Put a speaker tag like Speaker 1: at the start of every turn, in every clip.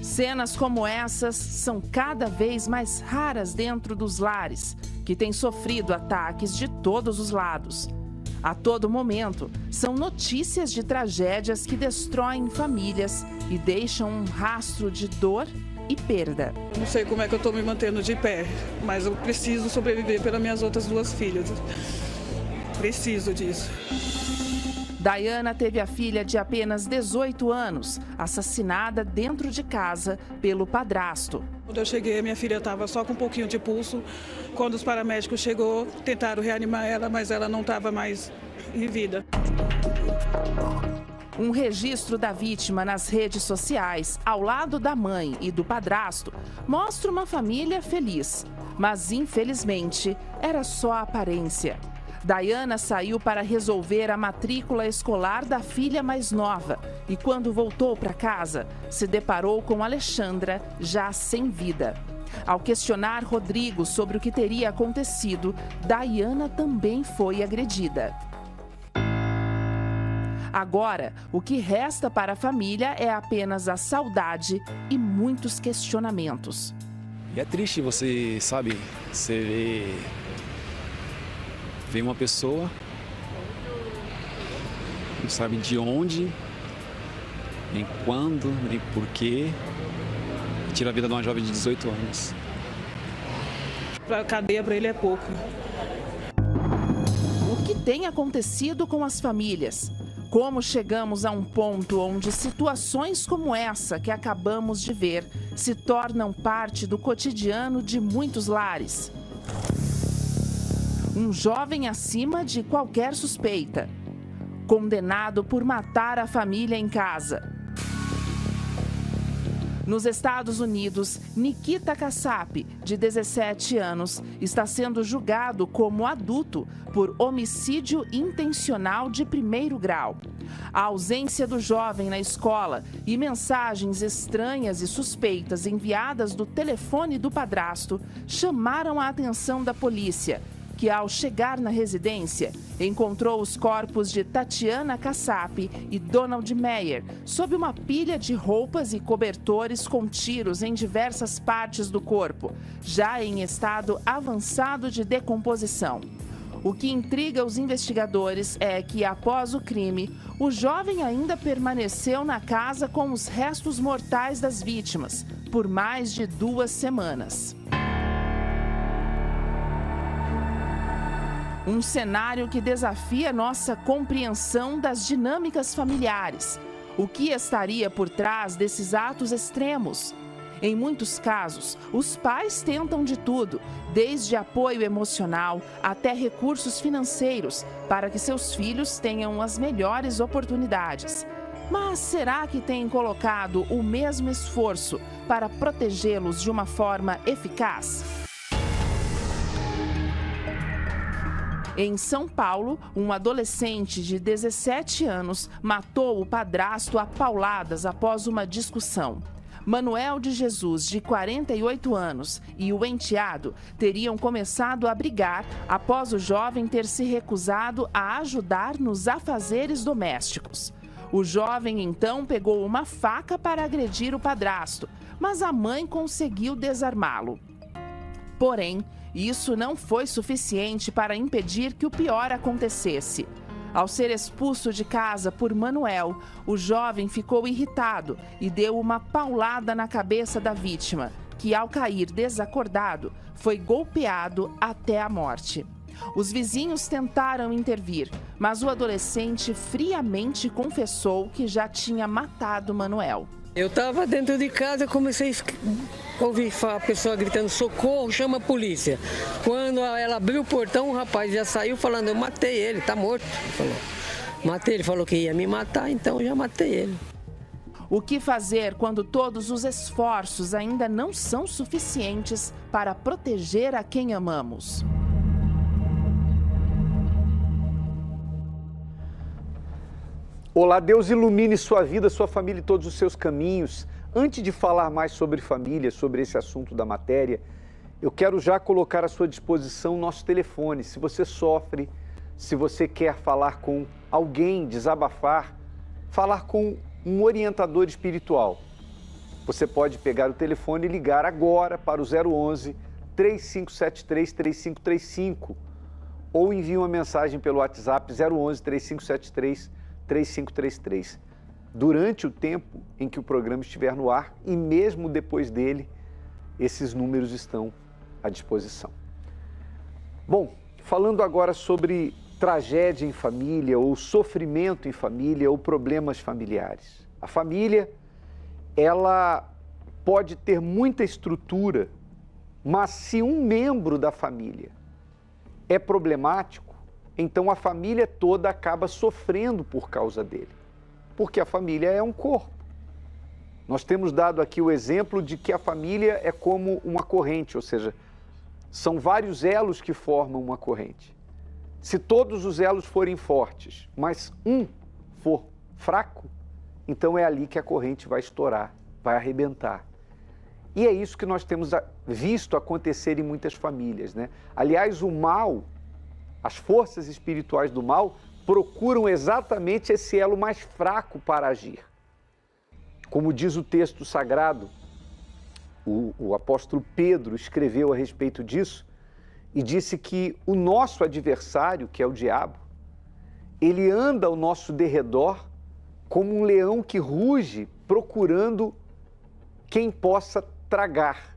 Speaker 1: Cenas como essas são cada vez mais raras dentro dos lares, que têm sofrido ataques de todos os lados. A todo momento, são notícias de tragédias que destroem famílias e deixam um rastro de dor e perda.
Speaker 2: Não sei como é que eu estou me mantendo de pé, mas eu preciso sobreviver pelas minhas outras duas filhas. Preciso disso.
Speaker 1: Dayana teve a filha de apenas 18 anos, assassinada dentro de casa pelo padrasto.
Speaker 2: Quando eu cheguei, minha filha estava só com um pouquinho de pulso. Quando os paramédicos chegou, tentaram reanimar ela, mas ela não estava mais em vida.
Speaker 1: Um registro da vítima nas redes sociais, ao lado da mãe e do padrasto, mostra uma família feliz. Mas, infelizmente, era só aparência. Dayana saiu para resolver a matrícula escolar da filha mais nova e, quando voltou para casa, se deparou com Alexandra já sem vida. Ao questionar Rodrigo sobre o que teria acontecido, Dayana também foi agredida. Agora, o que resta para a família é apenas a saudade e muitos questionamentos.
Speaker 3: E é triste você, sabe, você vê uma pessoa, não sabe de onde, nem quando, nem porquê, e tira a vida de uma jovem de 18 anos.
Speaker 2: A cadeia para ele é pouco.
Speaker 1: O que tem acontecido com as famílias? Como chegamos a um ponto onde situações como essa que acabamos de ver se tornam parte do cotidiano de muitos lares? Um jovem acima de qualquer suspeita, condenado por matar a família em casa. Nos Estados Unidos, Nikita Kassap, de 17 anos, está sendo julgado como adulto por homicídio intencional de primeiro grau. A ausência do jovem na escola e mensagens estranhas e suspeitas enviadas do telefone do padrasto chamaram a atenção da polícia, que, ao chegar na residência, encontrou os corpos de Tatiana Kassap e Donald Meyer sob uma pilha de roupas e cobertores com tiros em diversas partes do corpo, já em estado avançado de decomposição. O que intriga os investigadores é que, após o crime, o jovem ainda permaneceu na casa com os restos mortais das vítimas por mais de 2 semanas. Um cenário que desafia nossa compreensão das dinâmicas familiares. O que estaria por trás desses atos extremos? Em muitos casos, os pais tentam de tudo, desde apoio emocional até recursos financeiros, para que seus filhos tenham as melhores oportunidades. Mas será que têm colocado o mesmo esforço para protegê-los de uma forma eficaz? Em São Paulo, um adolescente de 17 anos matou o padrasto a pauladas após uma discussão. Manuel de Jesus, de 48 anos, e o enteado teriam começado a brigar após o jovem ter se recusado a ajudar nos afazeres domésticos. O jovem então pegou uma faca para agredir o padrasto, mas a mãe conseguiu desarmá-lo. Porém, isso não foi suficiente para impedir que o pior acontecesse. Ao ser expulso de casa por Manuel, o jovem ficou irritado e deu uma paulada na cabeça da vítima, que, ao cair desacordado, foi golpeado até a morte. Os vizinhos tentaram intervir, mas o adolescente friamente confessou que já tinha matado Manuel.
Speaker 4: Eu estava dentro de casa, comecei a ouvir a pessoa gritando, socorro, chama a polícia. Quando ela abriu o portão, o rapaz já saiu falando, eu matei ele, tá morto. Falou. Matei, ele falou que ia me matar, então eu já matei ele.
Speaker 1: O que fazer quando todos os esforços ainda não são suficientes para proteger a quem amamos?
Speaker 5: Olá, Deus ilumine sua vida, sua família e todos os seus caminhos. Antes de falar mais sobre família, sobre esse assunto da matéria, eu quero já colocar à sua disposição o nosso telefone. Se você sofre, se você quer falar com alguém, desabafar, falar com um orientador espiritual, você pode pegar o telefone e ligar agora para o 011 3573 3535 ou envie uma mensagem pelo WhatsApp 011 3573 3533. Durante o tempo em que o programa estiver no ar e mesmo depois dele, esses números estão à disposição. Bom, falando agora sobre tragédia em família ou sofrimento em família ou problemas familiares. A família, ela pode ter muita estrutura, mas se um membro da família é problemático, então a família toda acaba sofrendo por causa dele, porque a família é um corpo. Nós temos dado aqui o exemplo de que a família é como uma corrente, ou seja, são vários elos que formam uma corrente. Se todos os elos forem fortes, mas um for fraco, então é ali que a corrente vai estourar, vai arrebentar. E é isso que nós temos visto acontecer em muitas famílias, né? Aliás, o mal, as forças espirituais do mal procuram exatamente esse elo mais fraco para agir. Como diz o texto sagrado, o apóstolo Pedro escreveu a respeito disso e disse que o nosso adversário, que é o diabo, ele anda ao nosso derredor como um leão que ruge procurando quem possa tragar.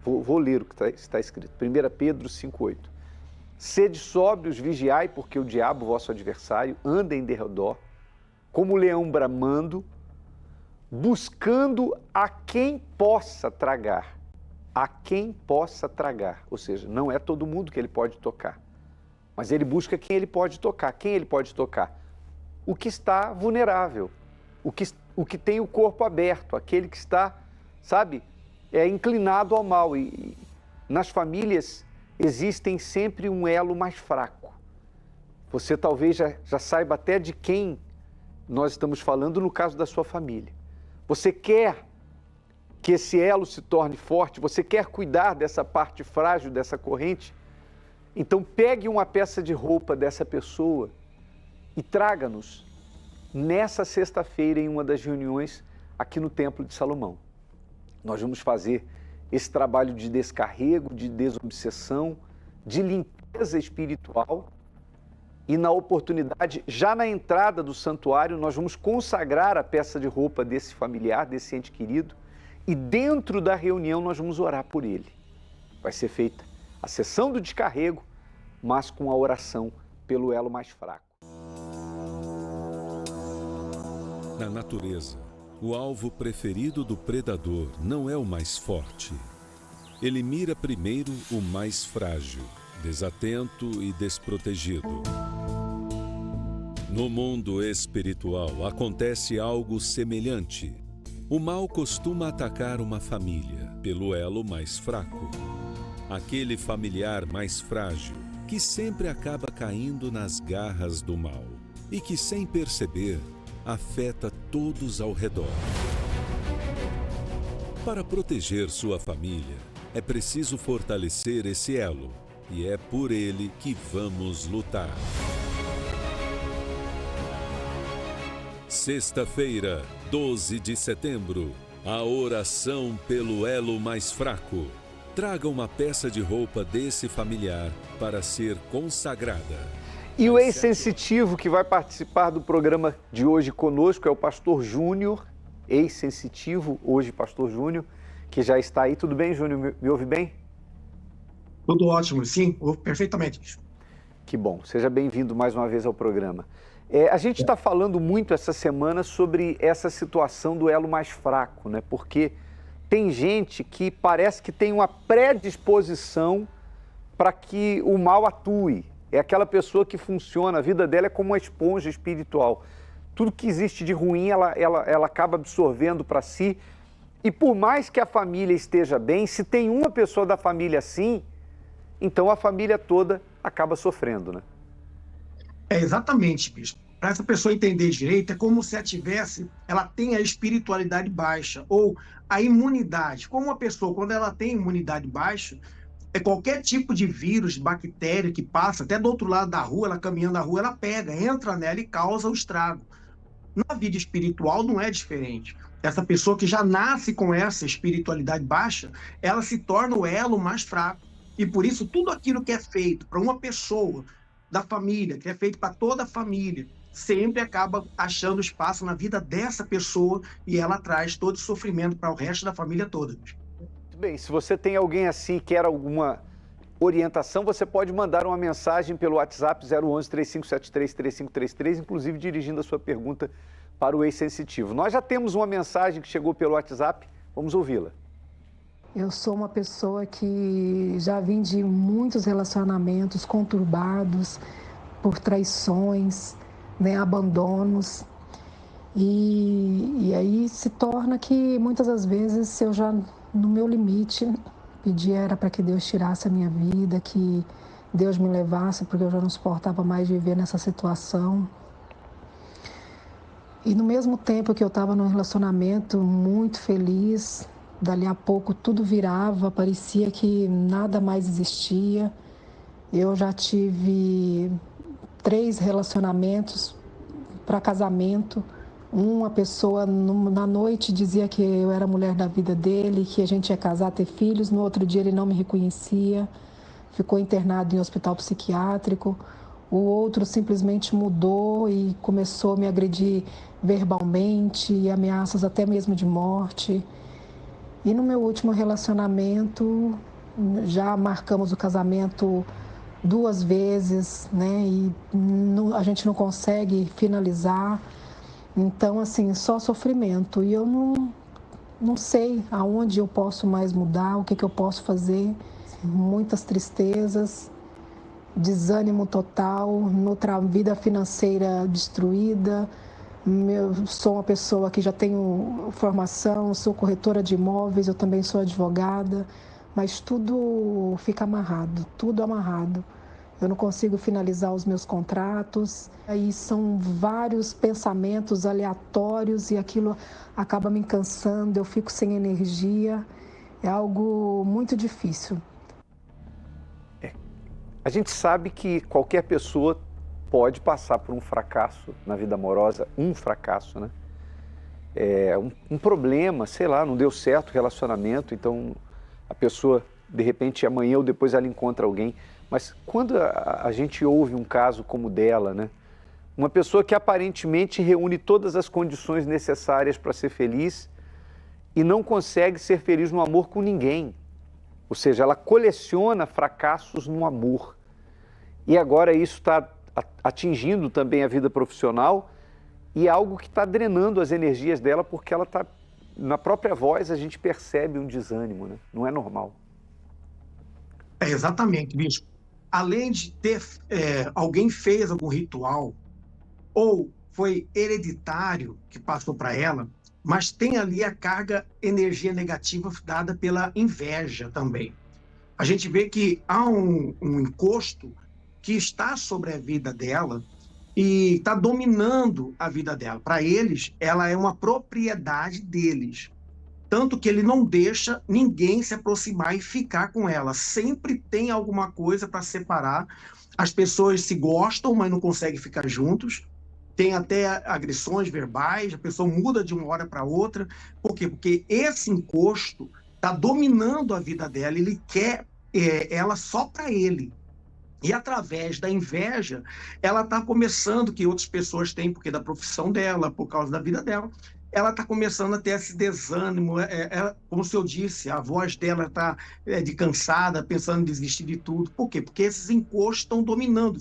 Speaker 5: Vou ler o que está escrito, 1 Pedro 5,8. Sede sóbrios, vigiai, porque o diabo, vosso adversário, anda em derredor, como leão bramando, buscando a quem possa tragar. A quem possa tragar. Ou seja, não é todo mundo que ele pode tocar, mas ele busca quem ele pode tocar. Quem ele pode tocar? O que está vulnerável, o que tem o corpo aberto, aquele que está, inclinado ao mal. E nas famílias existem sempre um elo mais fraco. Você talvez já saiba até de quem nós estamos falando no caso da sua família. Você quer que esse elo se torne forte, você quer cuidar dessa parte frágil dessa corrente, então pegue uma peça de roupa dessa pessoa e traga-nos nessa sexta-feira em uma das reuniões aqui no Templo de Salomão. Nós vamos fazer esse trabalho de descarrego, de desobsessão, de limpeza espiritual e na oportunidade, já na entrada do santuário, nós vamos consagrar a peça de roupa desse familiar, desse ente querido e dentro da reunião nós vamos orar por ele. Vai ser feita a sessão do descarrego, mas com a oração pelo elo mais fraco.
Speaker 6: Na natureza, o alvo preferido do predador não é o mais forte. Ele mira primeiro o mais frágil, desatento e desprotegido. No mundo espiritual acontece algo semelhante. O mal costuma atacar uma família pelo elo mais fraco. Aquele familiar mais frágil que sempre acaba caindo nas garras do mal e que, sem perceber, afeta todos ao redor. Para proteger sua família, é preciso fortalecer esse elo e é por ele que vamos lutar. Sexta-feira, 12 de setembro, a oração pelo elo mais fraco. Traga uma peça de roupa desse familiar para ser consagrada.
Speaker 5: E o ex-sensitivo que vai participar do programa de hoje conosco é o pastor Júnior, ex-sensitivo, hoje pastor Júnior, que já está aí. Tudo bem, Júnior? Me ouve bem?
Speaker 7: Tudo ótimo, sim, ouve perfeitamente.
Speaker 5: Que bom, seja bem-vindo mais uma vez ao programa. A gente está falando muito essa semana sobre essa situação do elo mais fraco, né? Porque tem gente que parece que tem uma predisposição para que o mal atue. É aquela pessoa que funciona, a vida dela é como uma esponja espiritual. Tudo que existe de ruim, ela acaba absorvendo para si. E por mais que a família esteja bem, se tem uma pessoa da família assim, então a família toda acaba sofrendo, né?
Speaker 7: Exatamente, bispo. Para essa pessoa entender direito, é como se ela tem a espiritualidade baixa ou a imunidade. Como uma pessoa, quando ela tem imunidade baixa, qualquer tipo de vírus, bactéria que passa, até do outro lado da rua, ela caminhando na rua, ela pega, entra nela e causa o estrago. Na vida espiritual não é diferente. Essa pessoa que já nasce com essa espiritualidade baixa, ela se torna o elo mais fraco. E por isso, tudo aquilo que é feito para uma pessoa da família, que é feito para toda a família, sempre acaba achando espaço na vida dessa pessoa e ela traz todo esse sofrimento para o resto da família toda.
Speaker 5: Muito bem, se você tem alguém assim que quer alguma orientação, você pode mandar uma mensagem pelo WhatsApp 011-3573-3533, inclusive dirigindo a sua pergunta para o ex-sensitivo. Nós já temos uma mensagem que chegou pelo WhatsApp, vamos ouvi-la.
Speaker 8: Eu sou uma pessoa que já vim de muitos relacionamentos conturbados por traições, né, abandonos. E aí se torna que muitas das vezes eu já, no meu limite, pedia era para que Deus tirasse a minha vida, que Deus me levasse, porque eu já não suportava mais viver nessa situação. E no mesmo tempo que eu estava num relacionamento muito feliz, dali a pouco tudo virava, parecia que nada mais existia. Eu já tive 3 relacionamentos para casamento. Uma pessoa na noite dizia que eu era a mulher da vida dele, que a gente ia casar, ter filhos. No outro dia ele não me reconhecia, ficou internado em hospital psiquiátrico. O outro simplesmente mudou e começou a me agredir verbalmente, e ameaças até mesmo de morte. E no meu último relacionamento, já marcamos o casamento 2 vezes, né? E a gente não consegue finalizar. Então, assim, só sofrimento. E eu não sei aonde eu posso mais mudar, o que eu posso fazer. Muitas tristezas, desânimo total, vida financeira destruída. Eu sou uma pessoa que já tenho formação, sou corretora de imóveis, eu também sou advogada, mas tudo fica amarrado, tudo amarrado. Eu não consigo finalizar os meus contratos, aí são vários pensamentos aleatórios e aquilo acaba me cansando, eu fico sem energia, é algo muito difícil.
Speaker 5: A gente sabe que qualquer pessoa pode passar por um fracasso na vida amorosa, um fracasso, né? Um problema, sei lá, não deu certo o relacionamento, então a pessoa, de repente, amanhã ou depois ela encontra alguém. Mas quando a gente ouve um caso como o dela, né? Uma pessoa que aparentemente reúne todas as condições necessárias para ser feliz e não consegue ser feliz no amor com ninguém. Ou seja, ela coleciona fracassos no amor. E agora isso está atingindo também a vida profissional e é algo que está drenando as energias dela, porque ela está, na própria voz a gente percebe um desânimo, né? Não é normal.
Speaker 7: Exatamente, bispo. Além de ter alguém fez algum ritual ou foi hereditário que passou para ela, mas tem ali a carga energia negativa dada pela inveja também. A gente vê que há um encosto que está sobre a vida dela e está dominando a vida dela. Para eles, ela é uma propriedade deles. Tanto que ele não deixa ninguém se aproximar e ficar com ela. Sempre tem alguma coisa para separar. As pessoas se gostam, mas não conseguem ficar juntos. Tem até agressões verbais, a pessoa muda de uma hora para outra. Por quê? Porque esse encosto está dominando a vida dela. Ele quer ela só para ele. E através da inveja, ela está começando, que outras pessoas têm, porque da profissão dela, por causa da vida dela, ela está começando a ter esse desânimo. Como se eu disse, a voz dela está de cansada, pensando em desistir de tudo. Por quê? Porque esses encostos estão dominando.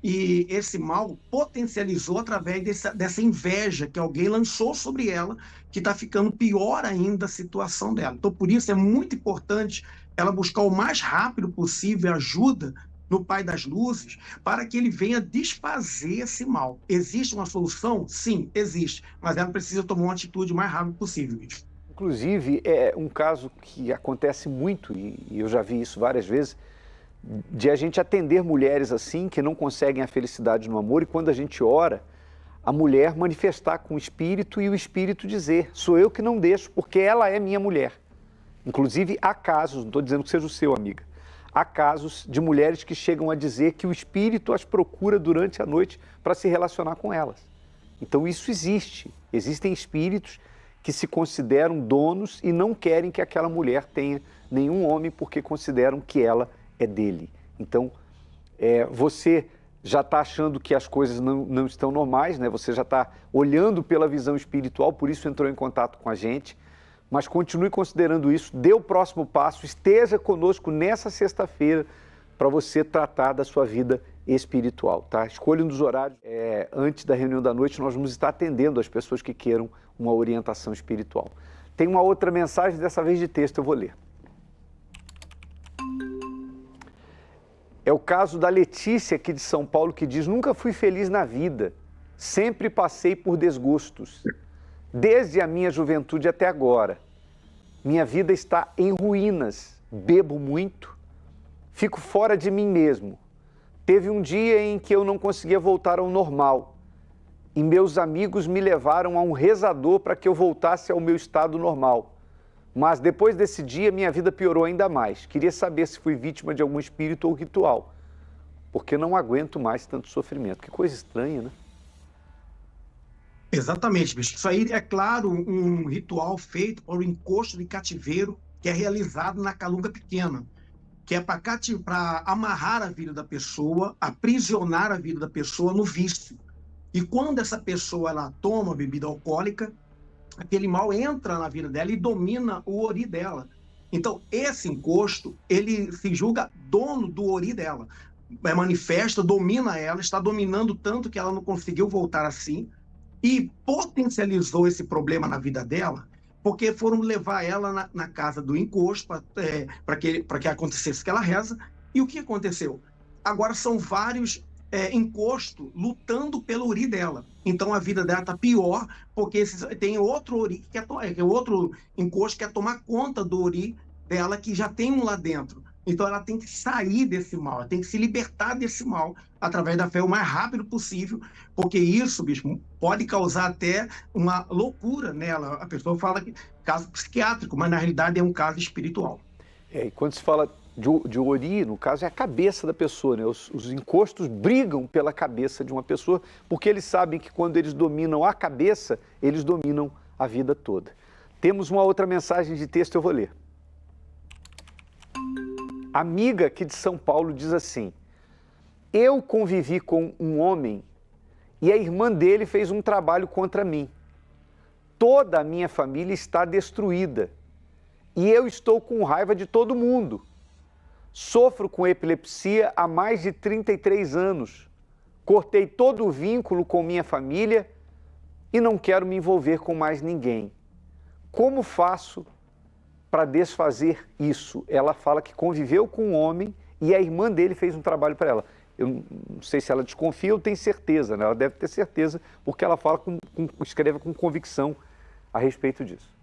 Speaker 7: e esse mal potencializou através dessa inveja que alguém lançou sobre ela, que está ficando pior ainda a situação dela. Então, por isso é muito importante ela buscar o mais rápido possível ajuda no Pai das Luzes, para que ele venha desfazer esse mal. Existe uma solução? Sim, existe, mas ela precisa tomar uma atitude o mais rápido possível.
Speaker 5: Inclusive, é um caso que acontece muito, e eu já vi isso várias vezes, de a gente atender mulheres assim, que não conseguem a felicidade no amor, e quando a gente ora, a mulher manifestar com o espírito e o espírito dizer, sou eu que não deixo, porque ela é minha mulher. Inclusive, há casos, não estou dizendo que seja o seu, amiga, há casos de mulheres que chegam a dizer que o espírito as procura durante a noite para se relacionar com elas. Então isso existe. Existem espíritos que se consideram donos e não querem que aquela mulher tenha nenhum homem porque consideram que ela é dele. Então, você já está achando que as coisas não estão normais, né? Você já está olhando pela visão espiritual, por isso entrou em contato com a gente. Mas continue considerando isso, dê o próximo passo, esteja conosco nessa sexta-feira para você tratar da sua vida espiritual, tá? Escolha um dos horários. Antes da reunião da noite, nós vamos estar atendendo as pessoas que queiram uma orientação espiritual. Tem uma outra mensagem, dessa vez de texto, eu vou ler. É o caso da Letícia, aqui de São Paulo, que diz, nunca fui feliz na vida, sempre passei por desgostos. Desde a minha juventude até agora, minha vida está em ruínas, bebo muito, fico fora de mim mesmo. Teve um dia em que eu não conseguia voltar ao normal e meus amigos me levaram a um rezador para que eu voltasse ao meu estado normal. Mas depois desse dia, minha vida piorou ainda mais. Queria saber se fui vítima de algum espírito ou ritual, porque não aguento mais tanto sofrimento. Que coisa estranha, né?
Speaker 7: Exatamente, bicho. Isso aí é, claro, um ritual feito para o encosto de cativeiro que é realizado na calunga pequena, que é para amarrar a vida da pessoa, aprisionar a vida da pessoa no vício. E quando essa pessoa ela toma bebida alcoólica, aquele mal entra na vida dela e domina o ori dela. Então, esse encosto, ele se julga dono do ori dela. Manifesta, domina ela, está dominando tanto que ela não conseguiu voltar assim, e potencializou esse problema na vida dela, porque foram levar ela na casa do encosto para que acontecesse aquela reza. E o que aconteceu? Agora são vários encostos lutando pelo ori dela. Então a vida dela está pior, porque tem outro ori, outro encosto que quer tomar conta do ori dela, que já tem um lá dentro. Então ela tem que sair desse mal, ela tem que se libertar desse mal através da fé o mais rápido possível, porque isso, bicho, pode causar até uma loucura nela. A pessoa fala que caso psiquiátrico, mas na realidade é um caso espiritual.
Speaker 5: E quando se fala de ori, no caso, é a cabeça da pessoa, né? Os encostos brigam pela cabeça de uma pessoa, porque eles sabem que quando eles dominam a cabeça, eles dominam a vida toda. Temos uma outra mensagem de texto, eu vou ler. Amiga aqui de São Paulo diz assim, eu convivi com um homem e a irmã dele fez um trabalho contra mim. Toda a minha família está destruída e eu estou com raiva de todo mundo. Sofro com epilepsia há mais de 33 anos. Cortei todo o vínculo com minha família e não quero me envolver com mais ninguém. Como faço para desfazer isso? Ela fala que conviveu com um homem e a irmã dele fez um trabalho para ela. Eu não sei se ela desconfia ou tem certeza, né? Ela deve ter certeza, porque ela fala escreve com convicção a respeito disso.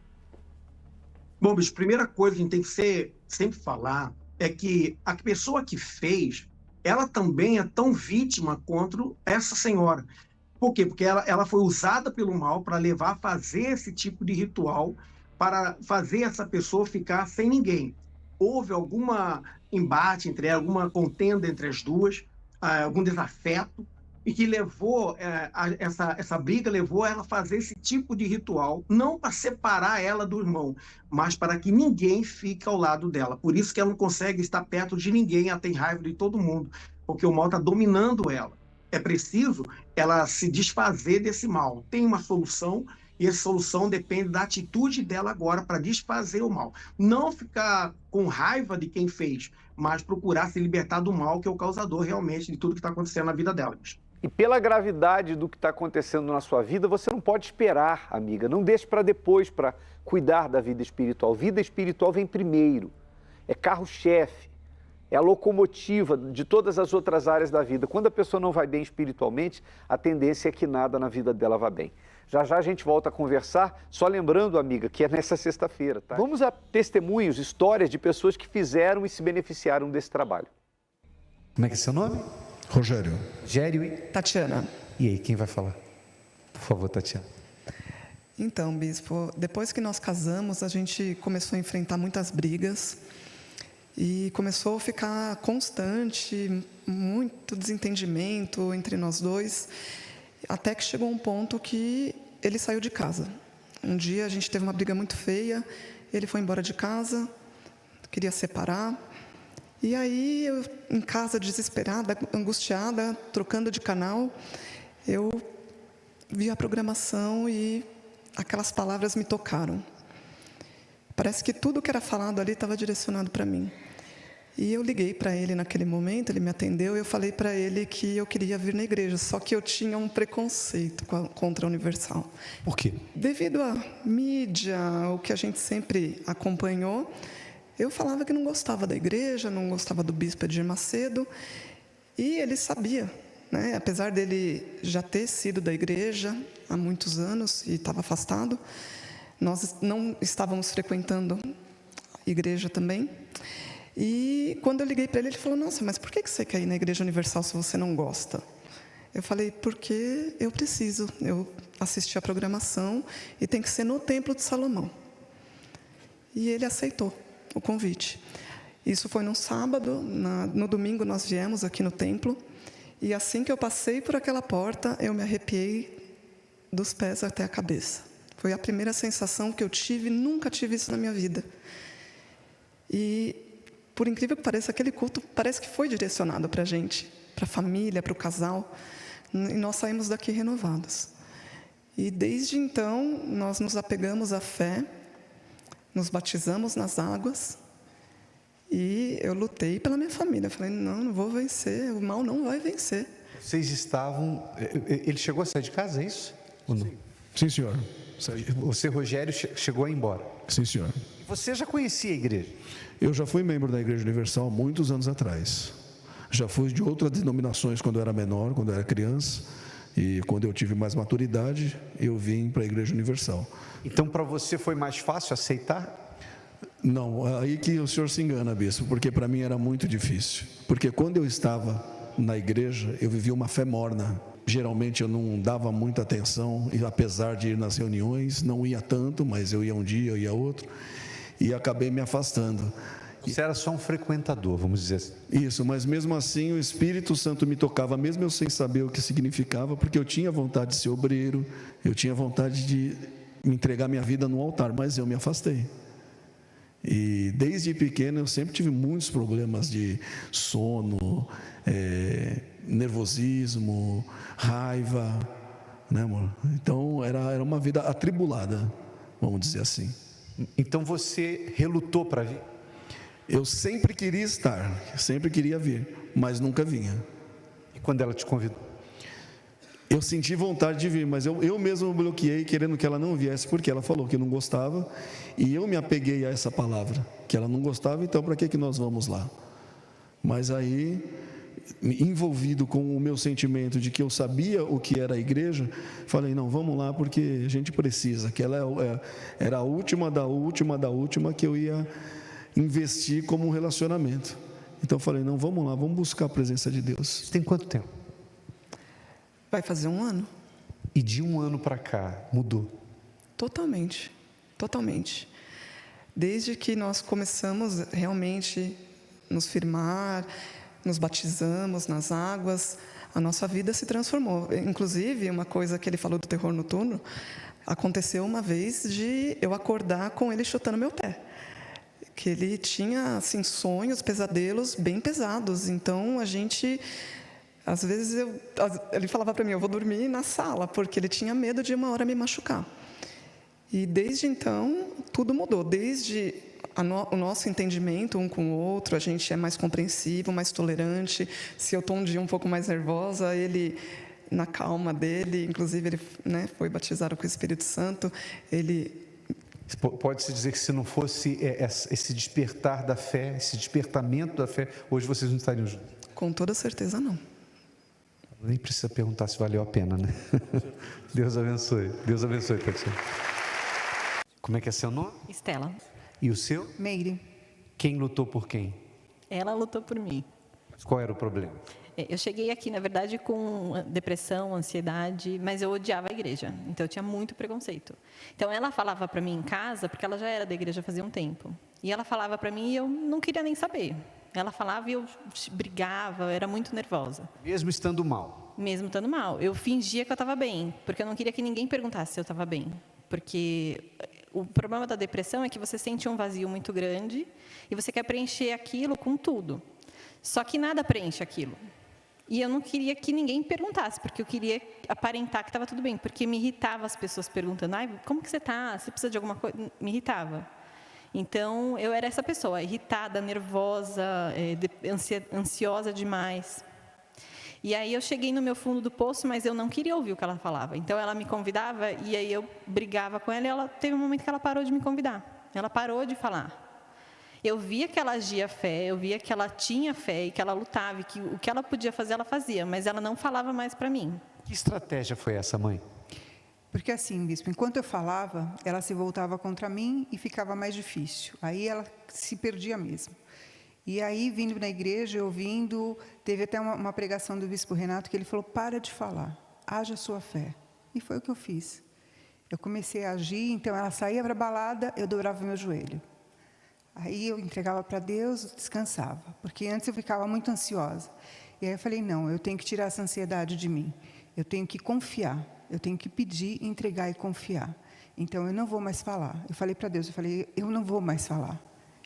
Speaker 7: Bom, bicho, primeira coisa que a gente tem que sempre falar é que a pessoa que fez, ela também é tão vítima quanto essa senhora. Por quê? Porque ela foi usada pelo mal para levar a fazer esse tipo de ritual, para fazer essa pessoa ficar sem ninguém. Houve alguma embate alguma contenda entre as duas, algum desafeto, e que levou, essa briga levou ela a fazer esse tipo de ritual, não para separar ela do irmão, mas para que ninguém fique ao lado dela. Por isso que ela não consegue estar perto de ninguém, ela tem raiva de todo mundo, porque o mal está dominando ela. É preciso ela se desfazer desse mal. Tem uma solução, E essa solução depende da atitude dela agora para desfazer o mal. Não ficar com raiva de quem fez, mas procurar se libertar do mal, que é o causador realmente de tudo que está acontecendo na vida dela.
Speaker 5: E pela gravidade do que está acontecendo na sua vida, você não pode esperar, amiga. Não deixe para depois para cuidar da vida espiritual. Vida espiritual vem primeiro. É carro-chefe. É a locomotiva de todas as outras áreas da vida. Quando a pessoa não vai bem espiritualmente, a tendência é que nada na vida dela vá bem. Já já a gente volta a conversar, só lembrando, amiga, que é nessa sexta-feira, tá? Vamos a testemunhos, histórias de pessoas que fizeram e se beneficiaram desse trabalho.
Speaker 9: Como é que é seu nome?
Speaker 10: Rogério.
Speaker 9: Rogério e...
Speaker 11: Tatiana.
Speaker 9: E aí, quem vai falar? Por favor, Tatiana.
Speaker 11: Então, bispo, depois que nós casamos, a gente começou a enfrentar muitas brigas e começou a ficar constante, muito desentendimento entre nós dois, até que chegou um ponto que ele saiu de casa. Um dia a gente teve uma briga muito feia, ele foi embora de casa, queria separar. E aí, eu, em casa, desesperada, angustiada, trocando de canal, eu vi a programação e aquelas palavras me tocaram. Parece que tudo que era falado ali estava direcionado para mim. E eu liguei para ele naquele momento, ele me atendeu, e eu falei para ele que eu queria vir na igreja, só que eu tinha um preconceito contra a Universal.
Speaker 9: Por quê?
Speaker 11: Devido à mídia, o que a gente sempre acompanhou, eu falava que não gostava da igreja, não gostava do bispo Edir Macedo, e ele sabia, né? Apesar dele já ter sido da igreja há muitos anos e estava afastado, nós não estávamos frequentando a igreja também. E quando eu liguei para ele, ele falou: nossa, mas por que você quer ir na Igreja Universal se você não gosta? Eu falei: porque eu preciso, eu assisti a programação e tem que ser no Templo de Salomão. E ele aceitou o convite. Isso foi num sábado, no domingo nós viemos aqui no templo, e assim que eu passei por aquela porta, eu me arrepiei dos pés até a cabeça. Foi a primeira sensação que eu tive, nunca tive isso na minha vida. E, por incrível que pareça, aquele culto parece que foi direcionado para a gente, para a família, para o casal, e nós saímos daqui renovados. E desde então, nós nos apegamos à fé, nos batizamos nas águas, e eu lutei pela minha família. Eu falei: não vou vencer, o mal não vai vencer.
Speaker 9: Vocês estavam... Ele chegou a sair de casa, é isso? Ou não?
Speaker 10: Sim, senhor.
Speaker 9: Você, Rogério, chegou a ir embora?
Speaker 10: Sim, senhor.
Speaker 9: E você já conhecia a igreja?
Speaker 10: Eu já fui membro da Igreja Universal há muitos anos atrás. Já fui de outras denominações quando eu era menor, quando eu era criança. E quando eu tive mais maturidade, eu vim para a Igreja Universal.
Speaker 9: Então, para você foi mais fácil aceitar?
Speaker 10: Não, aí que o senhor se engana, bispo, porque para mim era muito difícil. Porque quando eu estava na igreja, eu vivia uma fé morna. Geralmente eu não dava muita atenção, e apesar de ir nas reuniões, não ia tanto, mas eu ia um dia, eu ia outro, e acabei me afastando.
Speaker 9: Você era só um frequentador, vamos dizer assim.
Speaker 10: Isso, mas mesmo assim o Espírito Santo me tocava, mesmo eu sem saber o que significava, porque eu tinha vontade de ser obreiro, eu tinha vontade de me entregar minha vida no altar, mas eu me afastei. E desde pequeno eu sempre tive muitos problemas de sono, nervosismo, raiva, né, amor? Então era uma vida atribulada, vamos dizer assim.
Speaker 9: Então você relutou para vir?
Speaker 10: Eu sempre queria estar, sempre queria vir, mas nunca vinha.
Speaker 9: E quando ela te convidou?
Speaker 10: Eu senti vontade de vir, mas eu mesmo bloqueei, querendo que ela não viesse, porque ela falou que não gostava, e eu me apeguei a essa palavra, que ela não gostava, então para que nós vamos lá? Mas aí, envolvido com o meu sentimento de que eu sabia o que era a igreja, falei: não, vamos lá, porque a gente precisa, que ela era a última da última que eu ia investir como um relacionamento. Então eu falei: não, vamos lá, vamos buscar a presença de Deus.
Speaker 9: Tem quanto tempo?
Speaker 11: Vai fazer 1 ano.
Speaker 9: E de 1 ano para cá, mudou?
Speaker 11: Totalmente, totalmente. Desde que nós começamos realmente nos firmar, nos batizamos nas águas, a nossa vida se transformou. Inclusive, uma coisa que ele falou do terror noturno, aconteceu uma vez de eu acordar com ele chutando meu pé. Que ele tinha, assim, sonhos, pesadelos bem pesados. Então, a gente... Às vezes, ele falava para mim: eu vou dormir na sala, porque ele tinha medo de uma hora me machucar. E desde então, tudo mudou. Desde o nosso entendimento um com o outro, a gente é mais compreensivo, mais tolerante. Se eu estou um dia um pouco mais nervosa, ele, na calma dele, inclusive ele, né, foi batizado com o Espírito Santo, ele...
Speaker 9: Pode-se dizer que se não fosse esse despertar da fé, esse despertamento da fé, hoje vocês não estariam juntos?
Speaker 11: Com toda certeza não.
Speaker 9: Nem precisa perguntar se valeu a pena, né? Deus abençoe. Deus abençoe, Tatiana. Como é que é seu nome?
Speaker 12: Estela.
Speaker 9: E o seu?
Speaker 12: Meire.
Speaker 9: Quem lutou por quem?
Speaker 12: Ela lutou por mim.
Speaker 9: Qual era o problema?
Speaker 12: Eu cheguei aqui, na verdade, com depressão, ansiedade, mas eu odiava a igreja, então eu tinha muito preconceito. Então ela falava para mim em casa, porque ela já era da igreja fazia um tempo, e ela falava para mim e eu não queria nem saber. Ela falava e eu brigava, eu era muito nervosa.
Speaker 9: Mesmo estando mal?
Speaker 12: Mesmo estando mal. Eu fingia que eu estava bem, porque eu não queria que ninguém perguntasse se eu estava bem, porque... O problema da depressão é que você sente um vazio muito grande e você quer preencher aquilo com tudo. Só que nada preenche aquilo. E eu não queria que ninguém perguntasse, porque eu queria aparentar que estava tudo bem, porque me irritava as pessoas perguntando, como que você está? Você precisa de alguma coisa? Me irritava. Então, eu era essa pessoa, irritada, nervosa, ansiosa demais. E aí eu cheguei no meu fundo do poço, mas eu não queria ouvir o que ela falava. Então ela me convidava e aí eu brigava com ela e ela teve um momento que ela parou de me convidar. Ela parou de falar. Eu via que ela agia fé, eu via que ela tinha fé e que ela lutava, e que o que ela podia fazer, ela fazia, mas ela não falava mais para mim.
Speaker 9: Que estratégia foi essa, mãe?
Speaker 13: Porque assim, bispo, enquanto eu falava, ela se voltava contra mim e ficava mais difícil. Aí ela se perdia mesmo. E aí, vindo na igreja, ouvindo, teve até uma pregação do bispo Renato, que ele falou, para de falar, haja a sua fé. E foi o que eu fiz. Eu comecei a agir, então ela saía para a balada, eu dobrava o meu joelho. Aí eu entregava para Deus, descansava, porque antes eu ficava muito ansiosa. E aí eu falei, não, eu tenho que tirar essa ansiedade de mim. Eu tenho que confiar, eu tenho que pedir, entregar e confiar. Então eu não vou mais falar. Eu falei para Deus, eu não vou mais falar.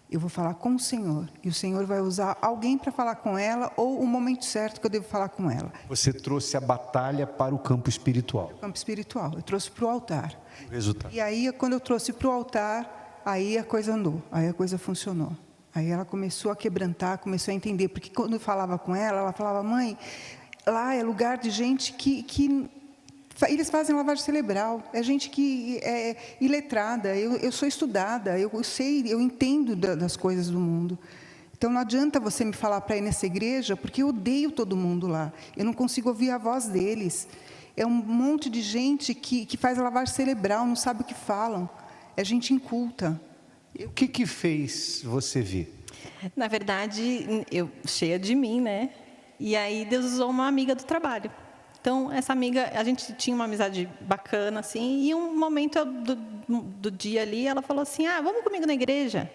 Speaker 13: Eu vou falar com o Senhor, e o Senhor vai usar alguém para falar com ela, ou o momento certo que eu devo falar com ela.
Speaker 9: Você trouxe a batalha para o campo espiritual.
Speaker 13: O campo espiritual, eu trouxe para o altar.
Speaker 9: O resultado.
Speaker 13: E aí, quando eu trouxe para o altar, aí a coisa andou, aí a coisa funcionou. Aí ela começou a quebrantar, começou a entender, porque quando eu falava com ela, ela falava, mãe, lá é lugar de gente que eles fazem lavagem cerebral, é gente que é iletrada, eu sou estudada, eu sei, eu entendo das coisas do mundo. Então não adianta você me falar para ir nessa igreja, porque eu odeio todo mundo lá, eu não consigo ouvir a voz deles. É um monte de gente que faz lavagem cerebral, não sabe o que falam, é gente inculta.
Speaker 9: O que fez você vir?
Speaker 12: Na verdade, eu cheia de mim, né? E aí Deus usou uma amiga do trabalho. Então, essa amiga, a gente tinha uma amizade bacana, assim, e um momento do dia ali, ela falou assim, vamos comigo na igreja.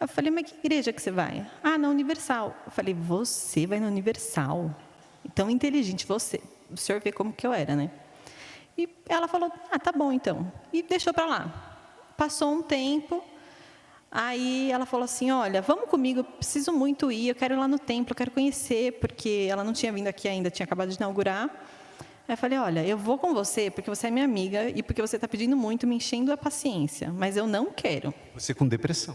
Speaker 12: Eu falei, mas que igreja que você vai? Na Universal. Eu falei, você vai na Universal? Tão inteligente, você. O senhor vê como que eu era, né? E ela falou, tá bom, então. E deixou para lá. Passou um tempo, aí ela falou assim, olha, vamos comigo, eu preciso muito ir, eu quero ir lá no templo, eu quero conhecer, porque ela não tinha vindo aqui ainda, tinha acabado de inaugurar. Aí eu falei, olha, eu vou com você porque você é minha amiga e porque você está pedindo muito, me enchendo a paciência, mas eu não quero.
Speaker 9: Você com depressão?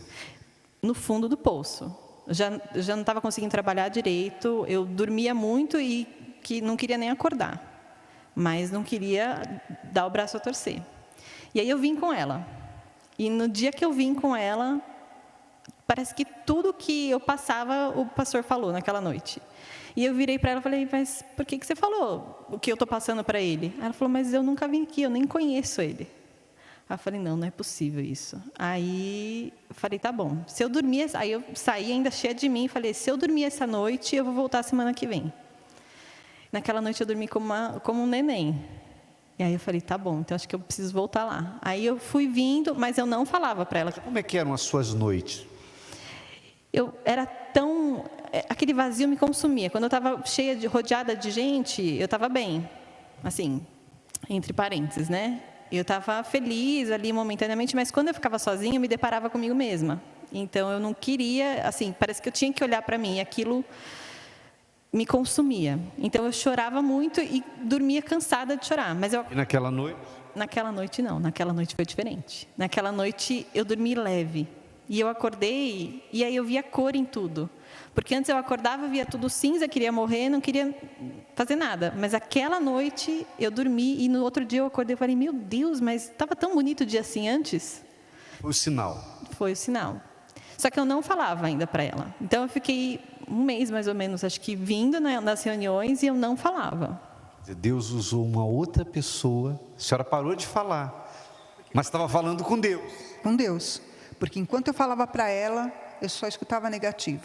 Speaker 12: No fundo do poço. Já não estava conseguindo trabalhar direito, eu dormia muito e que não queria nem acordar, mas não queria dar o braço a torcer. E aí eu vim com ela. E no dia que eu vim com ela, parece que tudo que eu passava, o pastor falou naquela noite. E eu virei para ela e falei, mas por que você falou o que eu estou passando para ele? Ela falou, mas eu nunca vim aqui, eu nem conheço ele. Aí eu falei, não é possível isso. Aí eu falei, tá bom. Se eu dormir, aí eu saí ainda cheia de mim e falei, se eu dormir essa noite, eu vou voltar semana que vem. Naquela noite eu dormi como um neném. E aí eu falei, tá bom, então acho que eu preciso voltar lá. Aí eu fui vindo, mas eu não falava para ela.
Speaker 9: Como é que eram as suas noites?
Speaker 12: Eu era tão... Aquele vazio me consumia. Quando eu estava rodeada de gente, eu estava bem. Assim, entre parênteses, né? Eu estava feliz ali momentaneamente, mas quando eu ficava sozinha, eu me deparava comigo mesma. Então eu não queria, assim, parece que eu tinha que olhar para mim. E aquilo me consumia. Então eu chorava muito e dormia cansada de chorar. Mas
Speaker 9: E naquela noite?
Speaker 12: Naquela noite não, naquela noite foi diferente. Naquela noite eu dormi leve. E eu acordei e aí eu via cor em tudo. Porque antes eu acordava, via tudo cinza, queria morrer, não queria fazer nada. Mas aquela noite eu dormi e no outro dia eu acordei e falei, meu Deus, mas estava tão bonito o dia assim antes.
Speaker 9: Foi o sinal.
Speaker 12: Foi o sinal. Só que eu não falava ainda para ela. Então eu fiquei um mês mais ou menos, acho que vindo nas reuniões e eu não falava.
Speaker 9: Deus usou uma outra pessoa, a senhora parou de falar, mas estava falando com Deus.
Speaker 13: Com Deus. Porque enquanto eu falava para ela, eu só escutava negativa.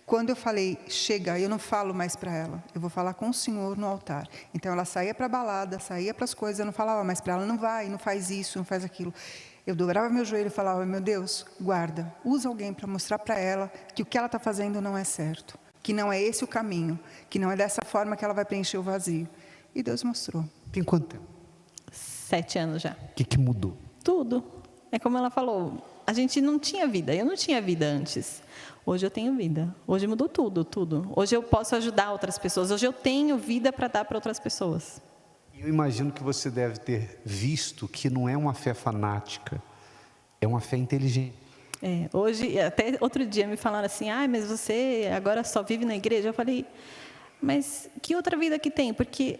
Speaker 13: Quando eu falei, chega, eu não falo mais para ela, eu vou falar com o Senhor no altar. Então ela saía para a balada, saía para as coisas, eu não falava mais para ela, não vai, não faz isso, não faz aquilo. Eu dobrava meu joelho e falava, meu Deus, guarda, usa alguém para mostrar para ela que o que ela está fazendo não é certo. Que não é esse o caminho, que não é dessa forma que ela vai preencher o vazio. E Deus mostrou.
Speaker 9: Tem quanto tempo?
Speaker 12: 7 anos já.
Speaker 9: O que mudou?
Speaker 12: Tudo. É como ela falou, a gente não tinha vida, eu não tinha vida antes. Hoje eu tenho vida. Hoje mudou tudo, tudo. Hoje eu posso ajudar outras pessoas. Hoje eu tenho vida para dar para outras pessoas.
Speaker 9: Eu imagino que você deve ter visto que não é uma fé fanática, é uma fé inteligente.
Speaker 12: Hoje, até outro dia me falaram assim, mas você agora só vive na igreja? Eu falei, mas que outra vida que tem? Porque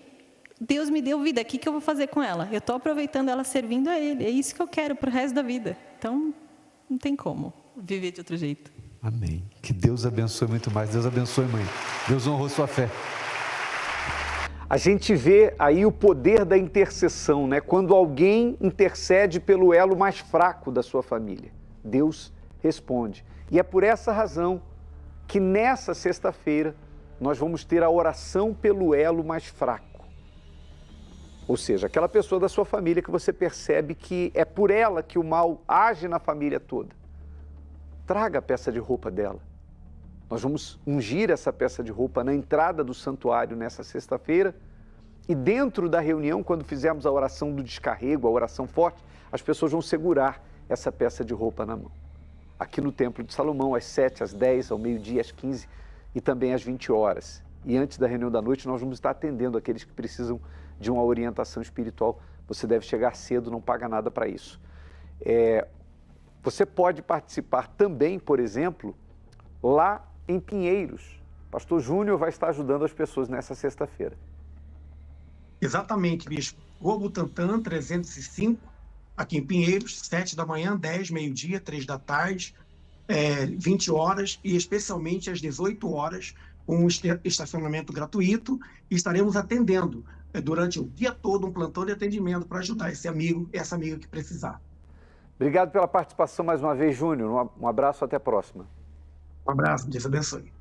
Speaker 12: Deus me deu vida, o que eu vou fazer com ela? Eu estou aproveitando ela servindo a Ele, é isso que eu quero para o resto da vida. Então, não tem como viver de outro jeito.
Speaker 9: Amém. Que Deus abençoe muito mais. Deus abençoe, mãe. Deus honrou sua fé.
Speaker 5: A gente vê aí o poder da intercessão, né? Quando alguém intercede pelo elo mais fraco da sua família, Deus responde. E é por essa razão que nessa sexta-feira nós vamos ter a oração pelo elo mais fraco. Ou seja, aquela pessoa da sua família que você percebe que é por ela que o mal age na família toda. Traga a peça de roupa dela. Nós vamos ungir essa peça de roupa na entrada do santuário nessa sexta-feira. E dentro da reunião, quando fizermos a oração do descarrego, a oração forte, as pessoas vão segurar essa peça de roupa na mão. Aqui no Templo de Salomão, às 7, às 10, ao meio-dia, às 15 e também às 20 horas. E antes da reunião da noite, nós vamos estar atendendo aqueles que precisam de uma orientação espiritual. Você deve chegar cedo, não paga nada para isso. Você pode participar também, por exemplo, lá em Pinheiros. Pastor Júnior vai estar ajudando as pessoas nessa sexta-feira.
Speaker 7: Exatamente, bispo. Rua Butantã, 305, aqui em Pinheiros, 7 da manhã, 10, meio-dia, 3 da tarde, 20 horas e especialmente às 18 horas, com um estacionamento gratuito, e estaremos atendendo durante o dia todo um plantão de atendimento para ajudar esse amigo, essa amiga que precisar.
Speaker 5: Obrigado pela participação mais uma vez, Júnior. Um abraço, até a próxima.
Speaker 7: Um abraço, Deus abençoe.